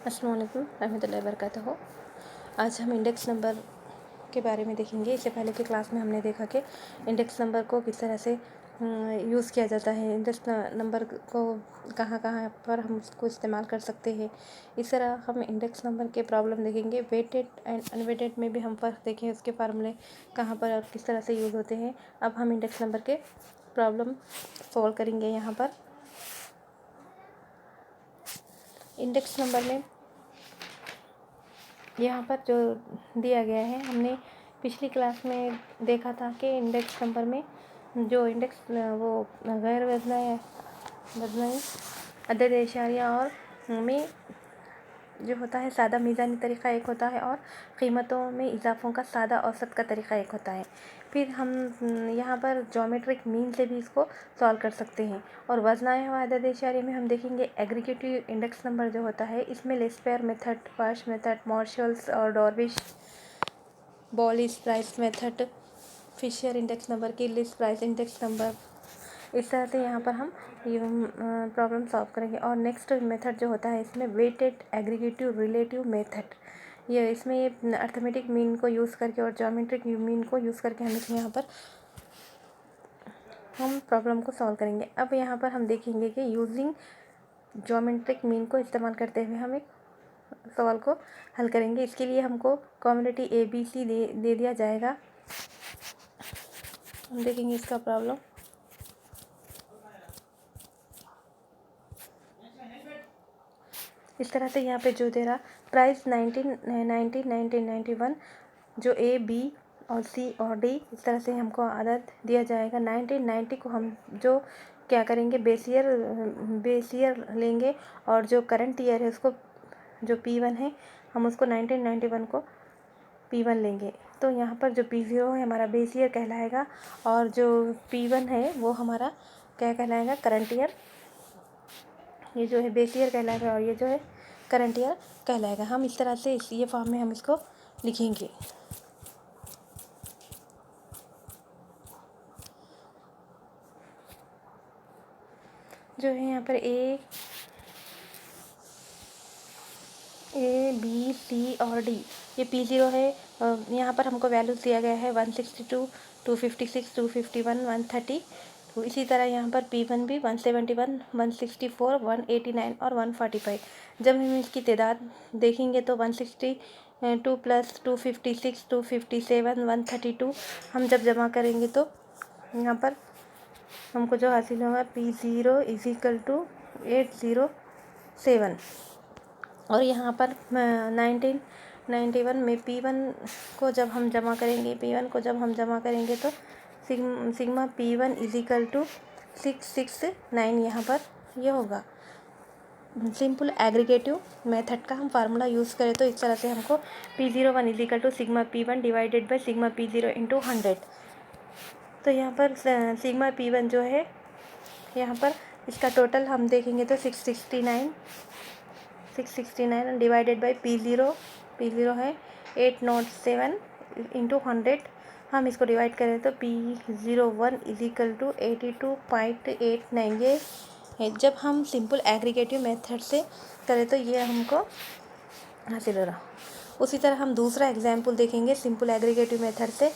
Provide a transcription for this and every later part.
अस्सलाम वालेकुम रहमतुल्लाहि वबरकातुहू। आज हम इंडेक्स नंबर के बारे में देखेंगे। इससे पहले की क्लास में हमने देखा कि इंडेक्स नंबर को किस तरह से यूज़ किया जाता है, इंडेक्स नंबर को कहाँ कहाँ पर हम उसको इस्तेमाल कर सकते हैं। इस तरह हम इंडेक्स नंबर के प्रॉब्लम देखेंगे। वेटेड एंड अनवेटेड में भी हम फ़र्क देखें, उसके फार्मूले कहाँ पर और किस तरह से यूज़ होते हैं। अब हम इंडेक्स नंबर के प्रॉब्लम सॉल्व करेंगे। यहाँ पर इंडेक्स नंबर में यहाँ पर जो दिया गया है, हमने पिछली क्लास में देखा था कि इंडेक्स नंबर में जो इंडेक्स वो गैर वज़नाई अदद एशारिया और में जो होता है सादा मीज़ानी तरीक़ा एक होता है और क़ीमतों में इजाफ़ों का सादा औसत का तरीक़ा एक होता है। फिर हम यहाँ पर ज्योमेट्रिक मीन से भी इसको सॉल्व कर सकते हैं। और वज़नाए हुआ अदद एशारिया में हम देखेंगे एग्रीगेटिव इंडेक्स नंबर जो होता है, इसमें Laspeyres method, Paasche method, Marshall's और Drobish Bowley's price method, Fisher index number की लिस्ट प्राइस इंडेक्स नंबर, इस तरह से यहाँ पर हम ये प्रॉब्लम सॉल्व करेंगे। और नेक्स्ट मेथड जो होता है इसमें वेटेड एग्रीगेटिव रिलेटिव मेथड, ये इसमें ये अर्थमेटिक मीन को यूज़ करके और ज्योमेट्रिक मीन को यूज़ करके हम इसमें यहाँ पर हम प्रॉब्लम को सॉल्व करेंगे। अब यहाँ पर हम देखेंगे कि यूजिंग ज्योमेट्रिक मीन को इस्तेमाल करते हुए हम एक सवाल को हल करेंगे। इसके लिए हमको कम्युनिटी ABC दे दिया जाएगा। हम देखेंगे इसका प्रॉब्लम। इस तरह से यहाँ पे जो दे रहा प्राइस 1991 जो A, B और C और D, इस तरह से हमको आदत दिया जाएगा। 1990 को हम जो क्या करेंगे, बेस ईयर लेंगे और जो करंट ईयर है उसको जो P1 है हम उसको 1991 को P1 लेंगे। तो यहाँ पर जो P0 है हमारा बेस ईयर कहलाएगा और जो P1 है वो हमारा क्या कहलाएगा, करंट ईयर। ये जो है बेस ईयर कहलाएगा और ये जो है करंट ईयर कहलाएगा। हम इस तरह से ये फॉर्म में हम इसको लिखेंगे। जो है यहाँ पर A, B, C और D, ये P0 है। यहाँ पर हमको वैल्यूज़ दिया गया है 162, 256, 251, 130। तो इसी तरह यहाँ पर P1 भी 171, 164, 189 और 145। जब हम इसकी तादाद देखेंगे तो 162 प्लस 256, 257, 132 हम जब जमा करेंगे तो यहाँ पर हमको जो हासिल होगा P0 = 807। और यहाँ पर 1991 में P1 को जब हम जमा करेंगे तो सिग्मा P1 = 669 यहाँ पर ये होगा। सिंपल एग्रीगेटिव मेथड का हम फार्मूला यूज़ करें तो इस तरह से हमको P01 = sigma P1 divided by sigma P0 × 100। तो यहाँ पर सिग्मा P1 जो है यहाँ पर इसका टोटल हम देखेंगे तो 669 डिवाइडेड बाई P0 है 807 × 100। हम इसको डिवाइड करें तो P01 = 82.89 ये है। जब हम सिंपल एग्रीगेटिव मेथड से करें तो ये हमको हासिल हो रहा। उसी तरह हम दूसरा एग्जाम्पल देखेंगे सिंपल एग्रीगेटिव मेथड से।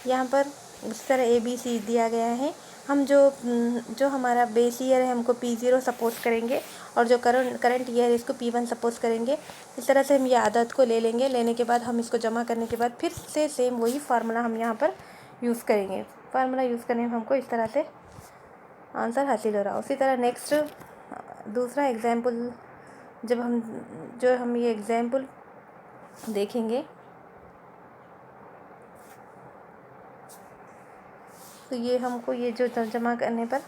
यहाँ पर इस तरह ABC दिया गया है। हम जो हमारा बेस ईयर है हमको P0 सपोज करेंगे और जो करंट ईयर है इसको P1 सपोज करेंगे। इस तरह से हम ये आदत को ले लेंगे। लेने के बाद हम इसको जमा करने के बाद फिर से सेम वही फार्मूला हम यहाँ पर यूज़ करेंगे। फार्मूला यूज़ करने में हमको इस तरह से आंसर हासिल हो रहा। उसी तरह नेक्स्ट दूसरा एग्जाम्पल जब हम ये एग्जाम्पल देखेंगे तो ये हमको ये जो जमा करने पर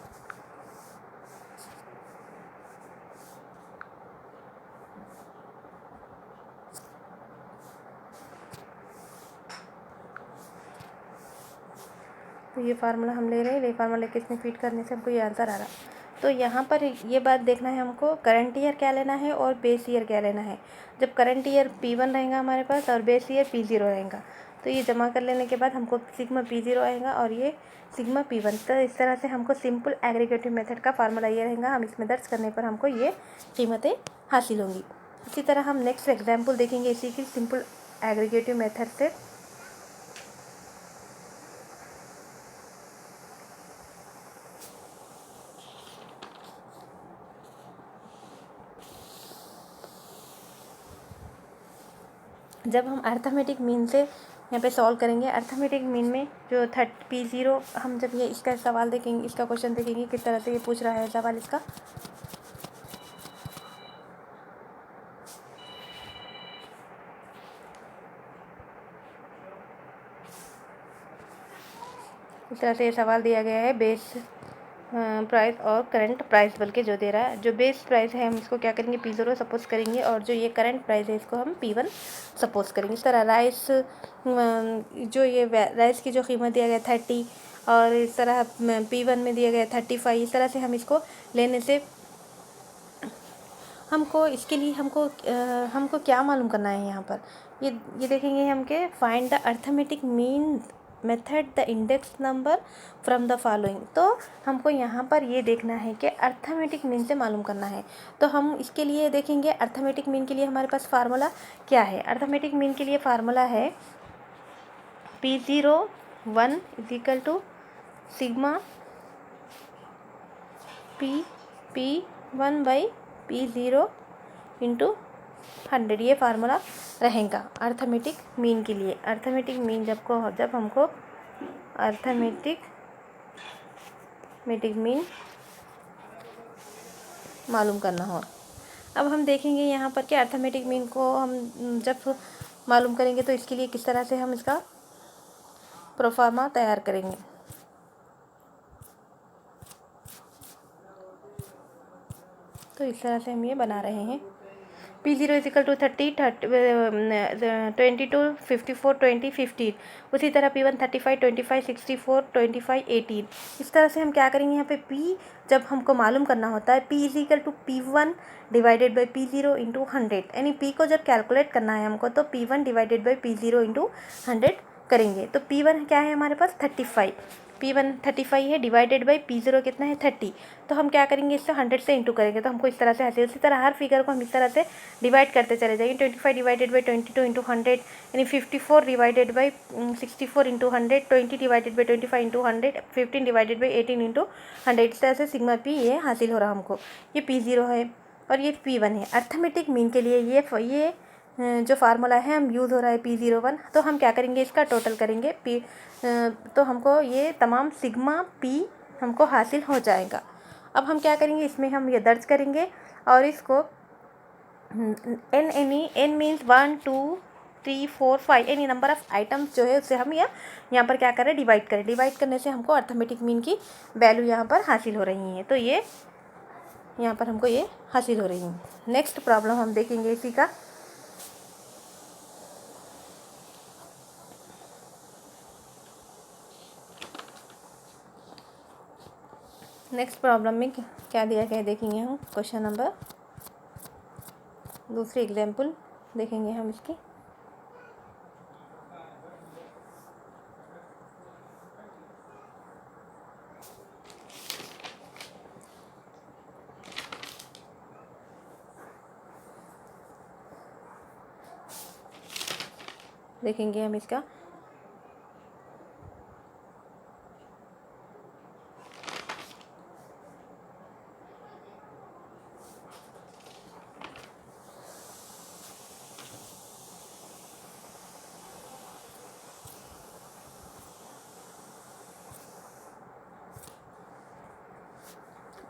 तो ये फार्मूला हम ले रहे हैं। ये फार्मूला किसमें फीड करने से हमको ये आंसर आ रहा। तो यहाँ पर ये बात देखना है हमको, करंट ईयर क्या लेना है और बेस ईयर क्या लेना है। जब करंट ईयर P1 रहेगा हमारे पास और बेस ईयर P0 रहेगा तो ये जमा कर लेने के बाद हमको सिग्मा P0 आएगा और ये सिग्मा P1। तो इस तरह से हमको सिंपल एग्रीगेटिव मेथड का फार्मूला ये रहेगा। हम इसमें दर्ज करने पर हमको ये कीमतें हासिल होंगी। इसी तरह हम नेक्स्ट एग्जाम्पल देखेंगे इसी की सिंपल एग्रीगेटिव मेथड से। जब हम अर्थमेटिक मीन से यहाँ पे सॉल्व करेंगे, अर्थमेटिक मीन में जो P0 हम जब ये इसका सवाल देखेंगे, इसका क्वेश्चन देखेंगे किस तरह से ये पूछ रहा है सवाल इसका। इस तरह से ये सवाल दिया गया है, बेस प्राइस और करंट प्राइस बल्कि जो दे रहा है, जो बेस प्राइस है हम इसको क्या करेंगे P0 सपोज करेंगे, और जो ये करंट प्राइस है इसको हम P1 सपोज करेंगे। इस तरह राइस जो ये राइस की जो कीमत दिया गया 30 और इस तरह P1 में दिया गया 35, इस तरह से हम इसको लेने से हमको इसके लिए हमको क्या मालूम करना है यहाँ पर, ये देखेंगे हम के find the arithmetic mean method the index number from the following. तो हमको यहाँ पर ये देखना है कि अर्थमेटिक मीन से मालूम करना है। तो हम इसके लिए देखेंगे अर्थमेटिक मीन के लिए हमारे पास फार्मूला क्या है। अर्थमेटिक मीन के लिए फार्मूला है P01 equal to sigma P1 by P0 into 100, ये फार्मूला रहेगा अर्थमेटिक मीन के लिए। अर्थमेटिक मीन जब हमको अर्थमेटिक मीन मालूम करना हो। अब हम देखेंगे यहाँ पर कि अर्थमेटिक मीन को हम जब मालूम करेंगे तो इसके लिए किस तरह से हम इसका प्रोफार्मा तैयार करेंगे। तो इस तरह से हम ये बना रहे हैं। P0 is equal to 30, 22, 54, 20, 15। उसी तरह P1 35, 25, 64, 25, 18। इस तरह से हम क्या करेंगे, यहाँ पे P जब हमको मालूम करना होता है P equal to P1 divided by P0 into 100, यानी P को जब कैलकुलेट करना है हमको तो P1 divided by P0 into 100 करेंगे। तो P1 क्या है हमारे पास 35, P1 35 है, डिवाइडेड बाई P0 कितना है 30। तो हम क्या करेंगे, इससे 100 से इंटू करेंगे तो हमको इस तरह से आते। उसी तरह हर फिगर को हम इस तरह से डिवाइड करते चले जाएंगे। 25 डिवाइडेड बाई 22 इंटू 100, यानी 54 divided by 64 into 100, 20 divided by 25 into 100, 15 divided by 18 into 100। इस तरह से सिग्मा P ये हासिल हो रहा हमको। ये P0 है और ये P1 है। अर्थमेटिक मीन के लिए ये जो फार्मूला है हम यूज़ हो रहा है P01। तो हम क्या करेंगे, इसका टोटल करेंगे तो हमको ये तमाम सिग्मा P हमको हासिल हो जाएगा। अब हम क्या करेंगे, इसमें हम ये दर्ज करेंगे और इसको n means 1 2 3 4 5 any number of items जो है उससे हम यहाँ पर क्या करें, डिवाइड करें। डिवाइड करने से हमको अर्थमेटिक मीन की वैल्यू यहाँ पर हासिल हो रही है। तो ये यहाँ पर हमको ये हासिल हो रही है। नेक्स्ट प्रॉब्लम हम देखेंगे इसी का। नेक्स्ट प्रॉब्लम में क्या दिया गया देखेंगे हम। क्वेश्चन नंबर दूसरी एग्जाम्पल देखेंगे हम इसकी। देखेंगे हम इसका।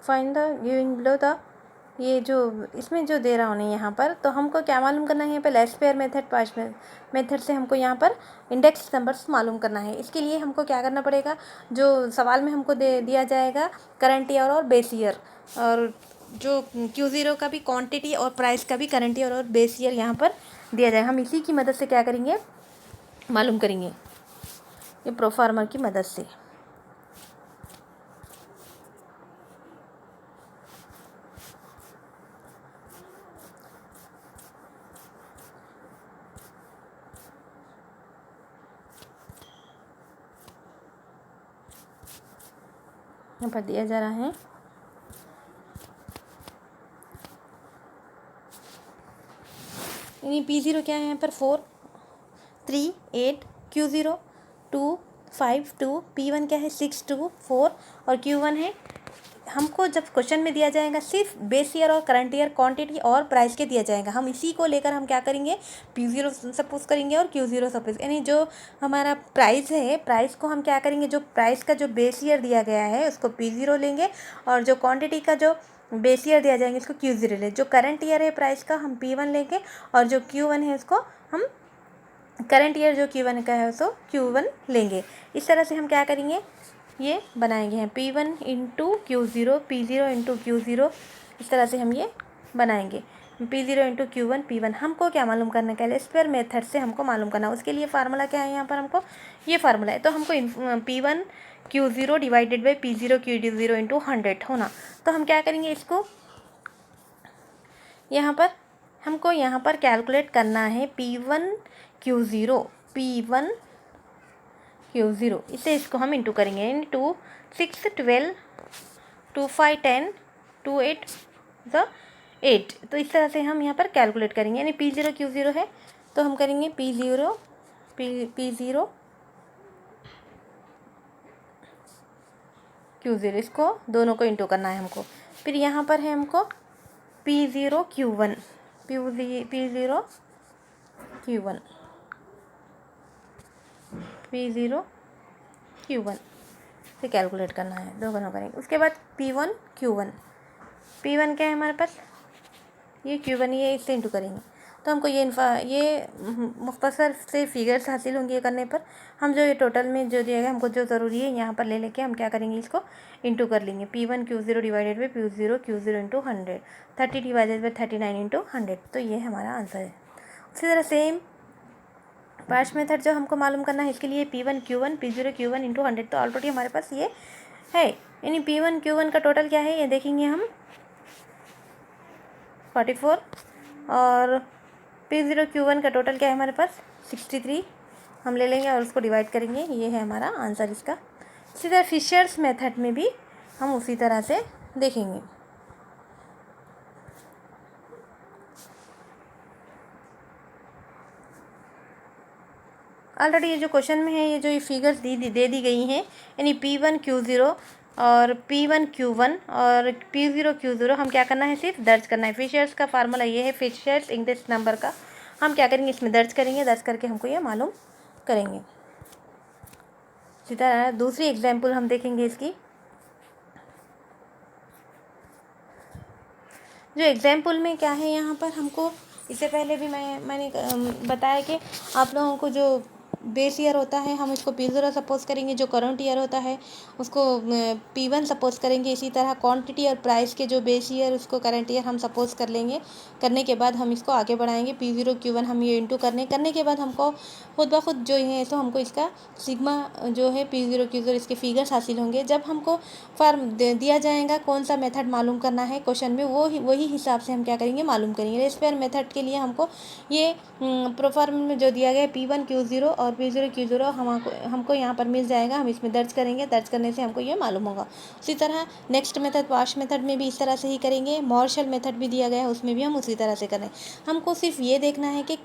Find the giving below the, ये जो इसमें जो दे रहा हूँ यहाँ पर, तो हमको क्या मालूम करना है, यहाँ पे लेस पेयर मेथड पांच मेथड से हमको यहाँ पर इंडेक्स नंबर्स मालूम करना है। इसके लिए हमको क्या करना पड़ेगा, जो सवाल में हमको दिया जाएगा करंट ईयर और बेस ईयर, और जो Q0 का भी क्वांटिटी और प्राइस का भी करंट ईयर और बेस ईयर यहाँ पर दिया जाएगा। हम इसी की मदद से क्या करेंगे, मालूम करेंगे, ये प्रोफार्मर की मदद से। यहाँ पर दिया जा रहा है यानी P0 क्या है यहाँ पर 4 3 8, Q0 2 5 2, P1 क्या है 6 2 4 और Q1 है। हमको जब क्वेश्चन में दिया जाएगा सिर्फ बेस ईयर और करंट ईयर क्वांटिटी और प्राइस के दिया जाएगा, हम इसी को लेकर हम क्या करेंगे P0 सपोज करेंगे और Q0 सपोज, यानी जो हमारा प्राइस है प्राइस को हम क्या करेंगे, जो प्राइस का जो बेस ईयर दिया गया है उसको P0 लेंगे और जो क्वांटिटी का जो बेस ईयर दिया जाएंगे उसको Q0 लेंगे। जो करंट ईयर है प्राइस का हम P1 लेंगे और जो Q1 है उसको हम करंट ईयर जो Q1 का है उसको Q1 लेंगे। इस तरह से हम क्या करेंगे, ये बनाएंगे हैं P1 into Q0 P0 into Q0, इस तरह से हम ये बनाएंगे P0 इंटू Q1 P1। हमको क्या मालूम करने के लिए स्क्वायर मेथड से हमको मालूम करना, उसके लिए फार्मूला क्या है यहाँ पर, हमको ये फार्मूला है। तो हमको P1 Q0 divided by P0 Q0 into 100 होना। तो हम क्या करेंगे, इसको यहाँ पर हमको यहाँ पर कैलकुलेट करना है P1 Q0 इसे इसको हम इंटू करेंगे, यानी 2 6 12 2 5 10 2 8 8। तो इस तरह से हम यहाँ पर कैलकुलेट करेंगे, यानी P0 Q0 है तो हम करेंगे P0 Q0, इसको दोनों को इंटू करना है हमको। फिर यहाँ पर है हमको P0 Q1 से कैलकुलेट करना है, दोनों करेंगे। उसके बाद P1 Q1 क्या है हमारे पास, ये Q1 ये इससे इंटू करेंगे तो हमको ये मुख्तसर से फिगर्स हासिल होंगे। ये करने पर हम जो ये टोटल में जो दिया गया हमको जो ज़रूरी है यहाँ पर ले लेके हम क्या करेंगे, इसको इंटू कर लेंगे। P1 Q0 divided by P0 Q0 into 100, 30 divided by 39 into 100। तो ये हमारा आंसर है। उसी तरह सेम पार्ट्स मेथड जो हमको मालूम करना है, इसके लिए P1 Q1 P0 Q1 into 100। तो ऑलरेडी हमारे पास ये है, यानी P1 Q1 का टोटल क्या है ये देखेंगे हम 44 और P0 Q1 का टोटल क्या है हमारे पास 63 हम ले लेंगे और उसको डिवाइड करेंगे। ये है हमारा आंसर इसका। इसी तरह फिशर्स मेथड में भी हम उसी तरह से देखेंगे। ऑलरेडी ये जो क्वेश्चन में है, ये जो ये फिगर्स दे दी गई हैं, यानी P1 Q0 और P1 Q1 और P0 Q0 हम क्या करना है, सिर्फ दर्ज करना है। फिशर्स का फार्मूला ये है, फिशर्स इंडेक्स नंबर का हम क्या करेंगे, इसमें दर्ज करेंगे, दर्ज करके हमको ये मालूम करेंगे। इसी तरह दूसरी एग्जाम्पल हम देखेंगे इसकी। जो एग्जाम्पल में क्या है यहाँ पर हमको, इससे पहले भी मैंने बताया कि आप लोगों को जो बेस ईयर होता है हम इसको P0 सपोज करेंगे, जो करंट ईयर होता है उसको P1 सपोज करेंगे। इसी तरह क्वांटिटी और प्राइस के जो बेस ईयर उसको करंट ईयर हम सपोज कर लेंगे। करने के बाद हम इसको आगे बढ़ाएंगे P0 Q1 हम ये इंटू करने के बाद हमको खुद ब खुद जो है तो हमको इसका सिग्मा जो है P0 Q0 इसके फिगर्स हासिल होंगे। जब हमको फॉर्म दिया जाएगा कौन सा मेथड मालूम करना है क्वेश्चन में, वही हिसाब से हम क्या करेंगे मालूम करेंगे। स्क्वायर मेथड के लिए हमको ये प्रोफार्म में जो दिया गया P1 Q0 और P0 Q0 हमको यहाँ पर मिल जाएगा। हम इसमें दर्ज करेंगे, दर्ज करने से हमको ये मालूम होगा। उसी तरह नेक्स्ट मेथड पार्ट्स मेथड में भी इस तरह से ही करेंगे। मार्शल मेथड भी दिया गया है, उसमें भी हम उसी तरह से करें। हमको सिर्फ ये देखना है कि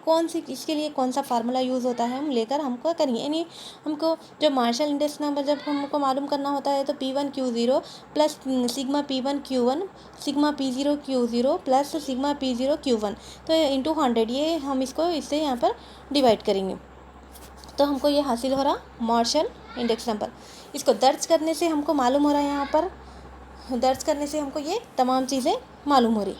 इसके लिए कौन सा फार्मूला यूज़ होता है, हम लेकर हमको करेंगे। यानी हमको जो मार्शल इंडेक्स नंबर जब हमको मालूम करना होता है तो P1 Q0 plus sigma P1 Q1 sigma P0 Q0 plus sigma P0 Q1 तो इंटू 100, ये हम इससे यहाँ पर डिवाइड करेंगे। तो हमको ये हासिल हो रहा मार्शल इंडेक्स नंबर। इसको दर्ज करने से हमको मालूम हो रहा है, यहाँ पर दर्ज करने से हमको ये तमाम चीज़ें मालूम हो रही।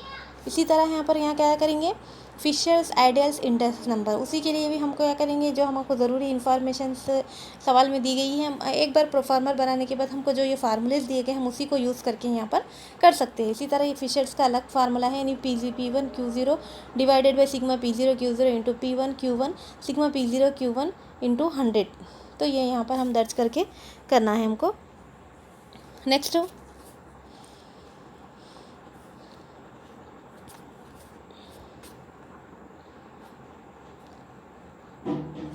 इसी तरह यहाँ क्या करेंगे, फिशर्स आइडियल्स इंडेक्स नंबर, उसी के लिए भी हमको क्या करेंगे, जो हमको ज़रूरी इन्फॉर्मेशन सवाल में दी गई है, हम एक बार प्रोफार्मर बनाने के बाद हमको जो ये फार्मूलेज दिए गए हम उसी को यूज़ करके यहाँ पर कर सकते हैं। इसी तरह ये फिशर्स का अलग फार्मूला है, यानी P1 Q0 divided by sigma P0 Q0 into P1 Q1 sigma P0 Q1 into 100। तो ये यहाँ पर हम दर्ज करके करना है हमको। नेक्स्ट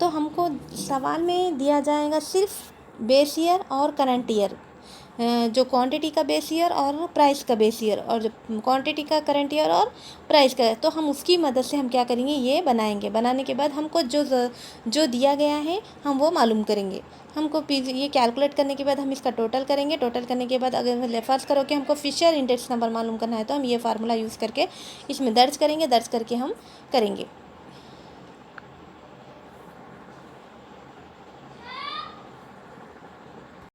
तो हमको सवाल में दिया जाएगा सिर्फ बेस ईयर और करंट ईयर। जो क्वांटिटी का बेस ईयर और प्राइस का बेस ईयर, और जो क्वांटिटी का करंट ईयर और प्राइस का, तो हम उसकी मदद से हम क्या करेंगे, ये बनाएंगे। बनाने के बाद हमको जो दिया गया है हम वो मालूम करेंगे। हमको ये कैलकुलेट करने के बाद हम इसका टोटल करेंगे। टोटल करने के बाद अगर फर्स्ट करो कि हमको फिशर इंडेक्स नंबर मालूम करना है, तो हम ये फार्मूला यूज़ करके इसमें दर्ज करेंगे, दर्ज करके हम करेंगे।